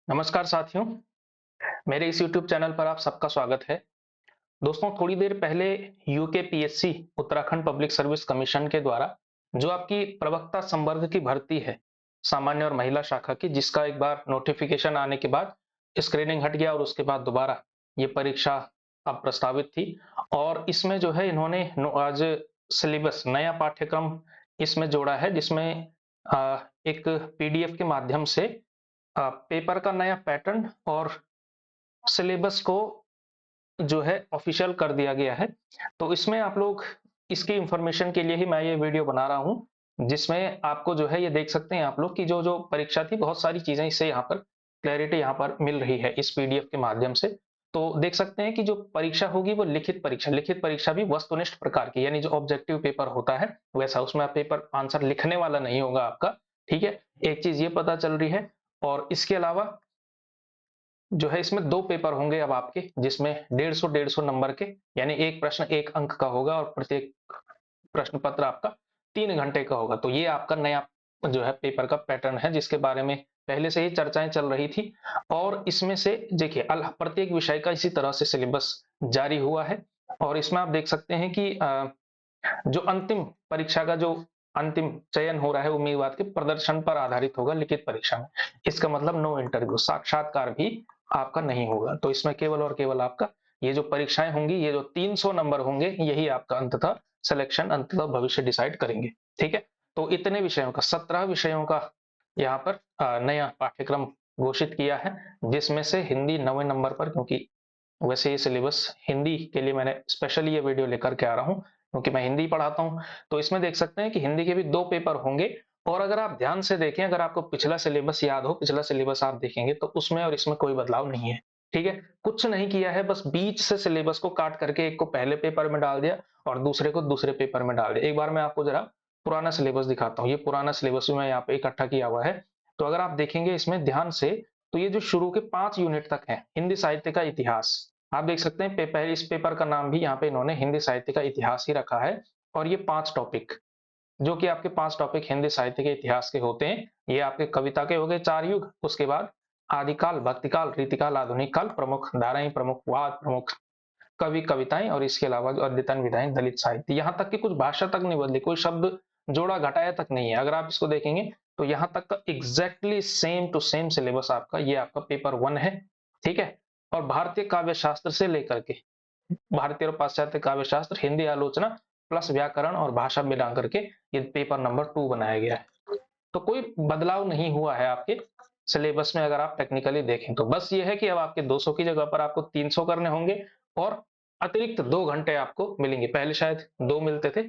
नमस्कार साथियों, मेरे इस YouTube चैनल पर आप सबका स्वागत है। दोस्तों, थोड़ी देर पहले UKPSC Uttarakhand public service commission के द्वारा जो आपकी प्रवक्ता संवर्ग की भर्ती है, सामान्य और महिला शाखा की, जिसका एक बार नोटिफिकेशन आने के बाद स्क्रीनिंग हट गया और उसके बाद दोबारा ये परीक्षा अब प्रस्तावित थी और इसमें जो है इन्होंने आज सिलेबस नया पाठ्यक्रम इसमें जोड़ा है, जिसमें एक पीडीएफ के माध्यम से पेपर का नया पैटर्न और सिलेबस को जो है ऑफिशियल कर दिया गया है। तो इसमें आप लोग इसकी इंफॉर्मेशन के लिए ही मैं ये वीडियो बना रहा हूँ, जिसमें आपको जो है ये देख सकते हैं आप लोग कि जो-जो परीक्षा थी, बहुत सारी चीज़ें इससे यहाँ पर क्लैरिटी यहाँ पर मिल रही है इस पीडीएफ के माध्यम से। तो देख सकते हैं कि जो परीक्षा होगी वो लिखित परीक्षा भी वस्तुनिष्ठ प्रकार की, यानी जो ऑब्जेक्टिव पेपर होता है वैसा, उसमें आप पेपर आंसर लिखने वाला नहीं होगा आपका, ठीक है? एक चीज़ ये पता चल रही है और इसके अलावा जो है इसमें 2 पेपर होंगे अब आपके, जिसमें 150 नंबर के, यानी एक प्रश्न 1 अंक का होगा और प्रत्येक प्रश्न पत्र आपका 3 घंटे का होगा। तो ये आपका नया जो है पेपर का पैटर्न है, जिसके बारे में पहले से ही चर्चाएँ चल रही थी और इसमें से देखिए प्रत्येक विषय का इसी तरह से सिलेबस जारी हुआ है और इसमें आप देख सकते हैं कि जो अंतिम परीक्षा का जो अंतिम चयन हो रहा है उम्मीदवार के प्रदर्शन पर आधारित होगा लिखित परीक्षा में। इसका मतलब नो इंटरव्यू, साक्षात्कार भी आपका नहीं होगा। तो इसमें केवल और केवल आपका ये जो परीक्षाएं होंगी, ये जो 300 नंबर होंगे, यही आपका अंततः सिलेक्शन, अंततः भविष्य डिसाइड करेंगे। ठीक है? तो इतने विषयों का, 17 विषयों का यहाँ पर नया पाठ्यक्रम घोषित किया है, जिसमें से हिंदी 9वें नंबर पर, क्योंकि वैसे ये सिलेबस हिंदी के लिए मैंने स्पेशली ये वीडियो लेकर के आ रहा हूँ, क्योंकि मैं हिंदी पढ़ाता हूँ। तो इसमें देख सकते हैं कि हिंदी के भी 2 पेपर होंगे और अगर आप ध्यान से देखें, अगर आपको पिछला सिलेबस याद हो, पिछला सिलेबस आप देखेंगे तो उसमें और इसमें कोई बदलाव नहीं है। ठीक है? कुछ नहीं किया है, बस बीच से सिलेबस को काट करके एक को पहले पेपर में डाल दिया और दूसरे को दूसरे पेपर में डाल दिया। एक बार मैं आपको ज़रा पुराना सिलेबस दिखाता हूँ। ये पुराना सिलेबस भी मैं यहाँ पे इकट्ठा किया हुआ है। तो अगर आप देखेंगे इसमें ध्यान से, तो ये जो शुरू के 5 यूनिट तक हैं, हिंदी साहित्य का इतिहास, आप देख सकते हैं पहले इस पेपर का नाम भी यहाँ पे इन्होंने हिंदी साहित्य का इतिहास ही रखा है और ये 5 टॉपिक, जो कि आपके 5 टॉपिक हिंदी साहित्य के इतिहास के होते हैं। ये आपके कविता के हो गए 4 युग, उसके बाद आदिकाल, भक्तिकाल, रीतिकाल, आधुनिक काल, प्रमुख धाराएं, प्रमुख वाद, प्रमुख कवि कविताएं और इसके अलावा जो अद्यतन विधाएं, दलित साहित्य, यहाँ तक कि कुछ भाषा तक नहीं बदली, कोई शब्द जोड़ा घटाया तक नहीं है। अगर आप इसको देखेंगे तो यहाँ तक का exactly same to same syllabus आपका, ये आपका पेपर 1 है। ठीक है? और भारतीय काव्य शास्त्र से लेकर के भारतीय और पाश्चात्य काव्य शास्त्र, हिंदी आलोचना प्लस व्याकरण और भाषा मिला करके ये पेपर नंबर 2 बनाया गया है। तो कोई बदलाव नहीं हुआ है आपके सिलेबस में, अगर आप टेक्निकली देखें तो। बस ये है कि अब आपके 200 की जगह पर आपको 300 करने होंगे और अतिरिक्त 2 घंटे आपको मिलेंगे। पहले शायद 2 मिलते थे,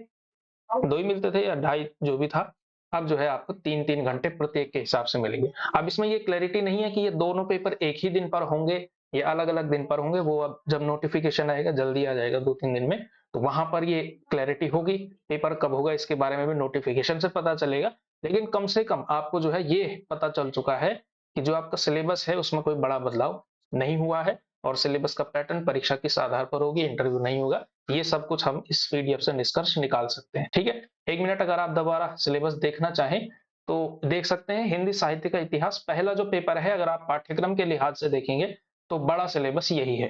2 ही मिलते थे या ढाई जो भी था। अब जो है आपको 3-3 घंटे प्रत्येक के हिसाब से मिलेंगे। अब इसमें ये क्लैरिटी नहीं है कि ये दोनों पेपर एक ही दिन पर होंगे या अलग-अलग दिन पर होंगे। वो अब जब नोटिफिकेशन आएगा, जल्दी आ जाएगा 2-3 दिन में, तो वहां पर ये क्लैरिटी होगी। पेपर कब होगा इसके बारे में भी नोटिफिकेशन से पता चलेगा। लेकिन कम से कम आपको जो है ये पता चल चुका है कि जो आपका सिलेबस है उसमें कोई बड़ा बदलाव नहीं हुआ है और सिलेबस का पैटर्न परीक्षा किस आधार पर होगी, इंटरव्यू नहीं होगा। ये सब कुछ हम इस पीडीएफ से निष्कर्ष निकाल सकते हैं। ठीक है? 1 मिनट अगर आप दोबारा सिलेबस देखना चाहें तो देख सकते हैं। हिंदी साहित्य का इतिहास पहला जो पेपर है, अगर आप पाठ्यक्रम के लिहाज से देखेंगे तो बड़ा सिलेबस यही है।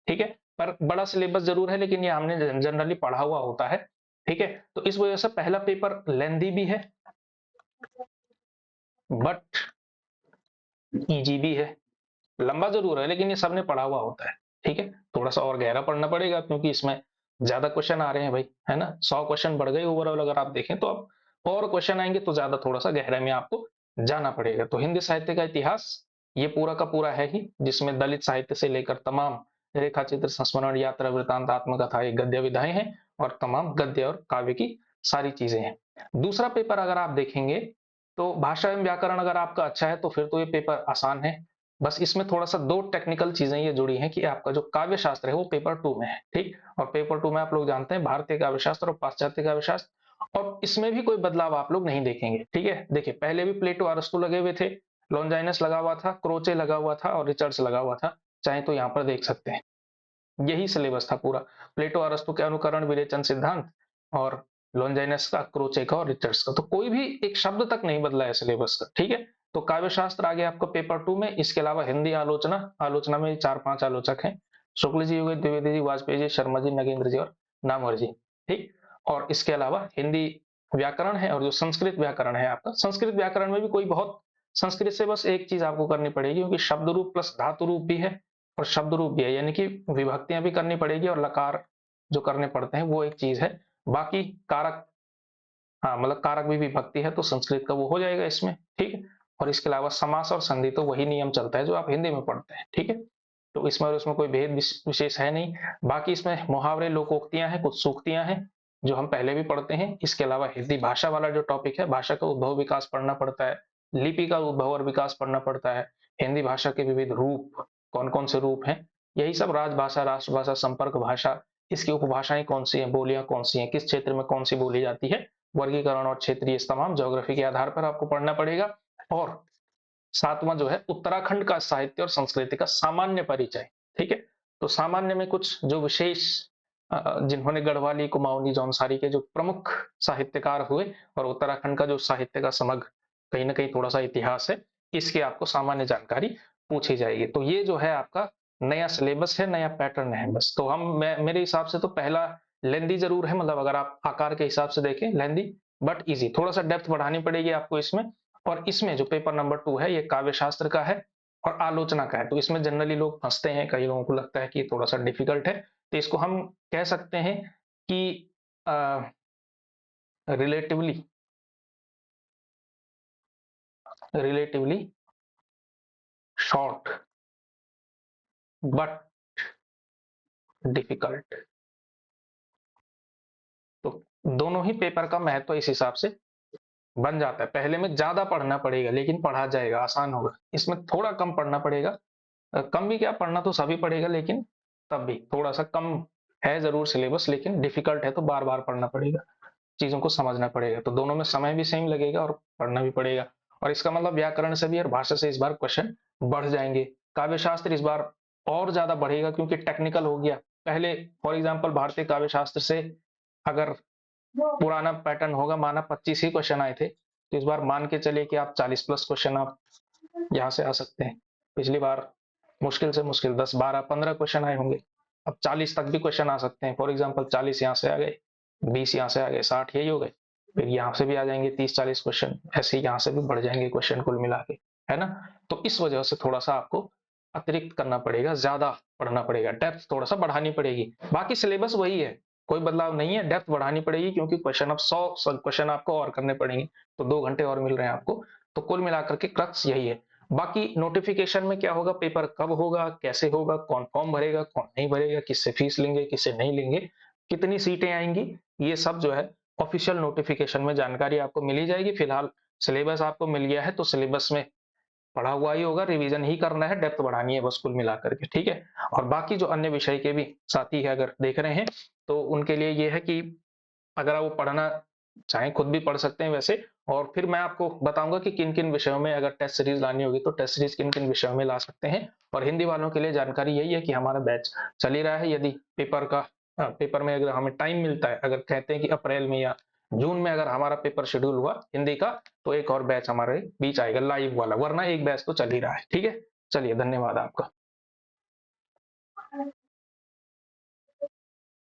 ठीक है? पर बड़ा सिलेबस जरूर है, लेकिन ये हमने जनरली पढ़ा हुआ होता है। ठीक है? तो इस वजह से पहला पेपर लेंदी भी है, बट इजी भी है। लंबा जरूर है, लेकिन ये सबने पढ़ा हुआ होता है। ठीक है? थोड़ा सा और गहरा पढ़ना पड़ेगा, क्योंकि इसमें ज्यादा क्वेश्चन आ रहे हैं भाई, है ना? 100 क्वेश्चन बढ़ गए ओवरऑल, अगर आप देखें तो अब और क्वेश्चन आएंगे तो ज्यादा थोड़ा सा गहराई में आपको जाना पड़ेगा। तो हिंदी साहित्य का इतिहास ये पूरा का पूरा है ही, जिसमें दलित साहित्य से लेकर तमाम रेखा चित्र, संस्मरण, यात्रा, वृतांत, आत्मकथा, ये गद्य विधाएं हैं और तमाम गद्य और काव्य की सारी चीजें हैं। दूसरा पेपर अगर आप देखेंगे तो भाषा एवं व्याकरण अगर आपका अच्छा है तो फिर तो ये पेपर आसान है। बस इसमें थोड़ा-सा 2 टेक्निकल चीज़ें ये जुड़ी हैं कि आपका जो काव्य शास्त्र है वो पेपर 2 में है, ठीक? और पेपर 2 में आप लोग जानते हैं भारतीय काव्य शास्त्र और पाश्चात्य काव्य शास्त्र, और इसमें भी कोई बदलाव आप लोग नहीं देखेंगे, ठीक है? देखिए, पहले भी प्लेटो, अरस्तू लगे हुए थे, लॉन्जाइनस लगा हुआ था, क्रोचे लगा हुआ था और रिचर्ड्स लगा हुआ था। चाहे तो यहाँ पर देख सकते हैं। यही सिलेबस था पूरा। प्लेटो, अरस्तू के अनुकरण, विरेचन सिद्धांत और लॉन्जाइनस का, क्रोचे का और रिचर्ड्स का। तो कोई भी एक शब्द तक नहीं बदला है सिलेबस का, ठीक है। तो काव्य शास्त्र आ गया आपको पेपर 2 में। इसके अलावा हिंदी आलोचना, आलोचना में 4-5 आलोचक हैं, शुक्ल जी हो गए, द्विवेदी जी, वाजपेयी जी, शर्मा जी, नगेंद्र जी और नामवर जी, ठीक। और इसके अलावा हिंदी व्याकरण है, और जो संस्कृत व्याकरण है आपका, संस्कृत व्याकरण में भी कोई बहुत, संस्कृत से बस एक चीज आपको करनी पड़ेगी, क्योंकि शब्द रूप प्लस धातु रूप भी है और शब्द रूप भी है, यानी कि विभक्तियां भी करनी पड़ेगी और लकार जो करने पड़ते हैं वो एक चीज है। बाकी कारक, हाँ मतलब कारक भी विभक्ति है तो संस्कृत का वो हो जाएगा इसमें, ठीक है। और इसके अलावा समास और संधि तो वही नियम चलता है जो आप हिंदी में पढ़ते हैं, ठीक है। तो इसमें और उसमें कोई भेद विशेष है नहीं। बाकी इसमें मुहावरे, लोकोक्तियां हैं, कुछ सूक्तियां हैं जो हम पहले भी पढ़ते हैं। इसके अलावा हिंदी भाषा वाला जो टॉपिक है, भाषा का उद्भव विकास पढ़ना पड़ता है, लिपि का उद्भव और विकास पढ़ना पड़ता है, हिंदी भाषा के विविध रूप, कौन कौन से रूप हैं, यही सब, राजभाषा, राष्ट्रभाषा, संपर्क भाषा, इसकी उपभाषाएं कौन सी हैं, बोलियां कौन सी हैं, किस क्षेत्र में कौन सी बोली जाती है, वर्गीकरण और क्षेत्रीय तमाम ज्योग्राफी के आधार पर आपको पढ़ना पड़ेगा। और सातवां जो है उत्तराखंड का साहित्य और संस्कृति का सामान्य परिचय, ठीक है। तो सामान्य में कुछ जो विशेष, जिन्होंने गढ़वाली, कुमाऊनी, जौनसारी के जो प्रमुख साहित्यकार हुए, और उत्तराखंड का जो साहित्य का समग्र कहीं ना कहीं थोड़ा सा इतिहास है, इसकी आपको सामान्य जानकारी पूछी जाएगी। तो ये जो है आपका नया सिलेबस है, नया पैटर्न है बस। तो मेरे हिसाब से तो पहला लेंदी जरूर है, मतलब अगर आप आकार के हिसाब से देखें लेंदी, बट इजी, थोड़ा सा डेप्थ बढ़ानी पड़ेगी आपको इसमें। और इसमें जो पेपर नंबर 2 है ये काव्य शास्त्र का है और आलोचना का है। तो इसमें जनरली लोग फंसते हैं, कई लोगों को लगता है कि थोड़ा सा डिफिकल्ट है, तो इसको हम कह सकते हैं कि relatively, relatively short but difficult. तो दोनों ही पेपर का महत्व इस हिसाब से बन जाता है। पहले में ज्यादा पढ़ना पड़ेगा लेकिन पढ़ा जाएगा, आसान होगा। इसमें थोड़ा कम पढ़ना पड़ेगा, कम भी क्या, पढ़ना तो सभी पड़ेगा, लेकिन तब भी थोड़ा सा कम है जरूर सिलेबस, लेकिन डिफिकल्ट है तो बार बार पढ़ना पड़ेगा, चीजों को समझना पड़ेगा। तो दोनों में समय भी सेम लगेगा और पढ़ना भी पड़ेगा। और इसका मतलब व्याकरण से भी और भाषा से इस बार क्वेश्चन बढ़ जाएंगे। काव्य शास्त्र इस बार और ज्यादा बढ़ेगा क्योंकि टेक्निकल हो गया। पहले फॉर एग्जाम्पल भारतीय काव्य शास्त्र से अगर पुराना पैटर्न होगा, माना 25 ही क्वेश्चन आए थे, तो इस बार मान के चलिए कि आप 40 प्लस क्वेश्चन आप यहाँ से आ सकते हैं। पिछली बार मुश्किल से मुश्किल 10, 12, 15 क्वेश्चन आए होंगे, अब 40 तक भी क्वेश्चन आ सकते हैं। फॉर एग्जाम्पल 40 यहाँ से आ गए, 20 यहाँ से आ गए, 60 यही हो गए, फिर यहाँ से भी आ जाएंगे 30-40 क्वेश्चन, ऐसे ही यहाँ से भी बढ़ जाएंगे क्वेश्चन कुल मिला के, है ना। तो इस वजह से थोड़ा सा आपको अतिरिक्त करना पड़ेगा, ज्यादा पढ़ना पड़ेगा, डेप्थ थोड़ा सा बढ़ानी पड़ेगी। बाकी सिलेबस वही है, कोई बदलाव नहीं है, डेप्थ बढ़ानी पड़ेगी क्योंकि क्वेश्चन अब 100 क्वेश्चन आपको और करने पड़ेंगे, तो 2 घंटे और मिल रहे हैं आपको। तो कुल मिलाकर के क्रक्स यही है। बाकी नोटिफिकेशन में क्या होगा, पेपर कब होगा, कैसे होगा, कौन फॉर्म भरेगा, कौन नहीं भरेगा, किससे फीस लेंगे, किससे नहीं लेंगे, कितनी सीटें आएंगी, ये सब जो है ऑफिशियल नोटिफिकेशन में जानकारी आपको मिली जाएगी। फिलहाल सिलेबस आपको मिल गया है तो सिलेबस में पढ़ा हुआ ही होगा, रिवीजन ही करना है, डेप्थ बढ़ानी है बस कुल मिलाकर के, ठीक है। और बाकी जो अन्य विषय के भी साथी है अगर देख रहे हैं तो उनके लिए ये है कि अगर आप वो पढ़ना चाहें खुद भी पढ़ सकते हैं वैसे। और फिर मैं आपको बताऊंगा कि किन किन विषयों में अगर टेस्ट सीरीज लानी होगी तो टेस्ट सीरीज किन किन विषयों में ला सकते हैं। और हिंदी वालों के लिए जानकारी यही है कि हमारा बैच चल ही रहा है। यदि पेपर का पेपर में अगर हमें टाइम मिलता है, अगर कहते हैं कि अप्रैल में या जून में अगर हमारा पेपर शेड्यूल हुआ हिंदी का, तो एक और बैच हमारे बीच आएगा लाइव वाला, वरना एक बैच तो चल ही रहा है, ठीक है। चलिए, धन्यवाद आपका।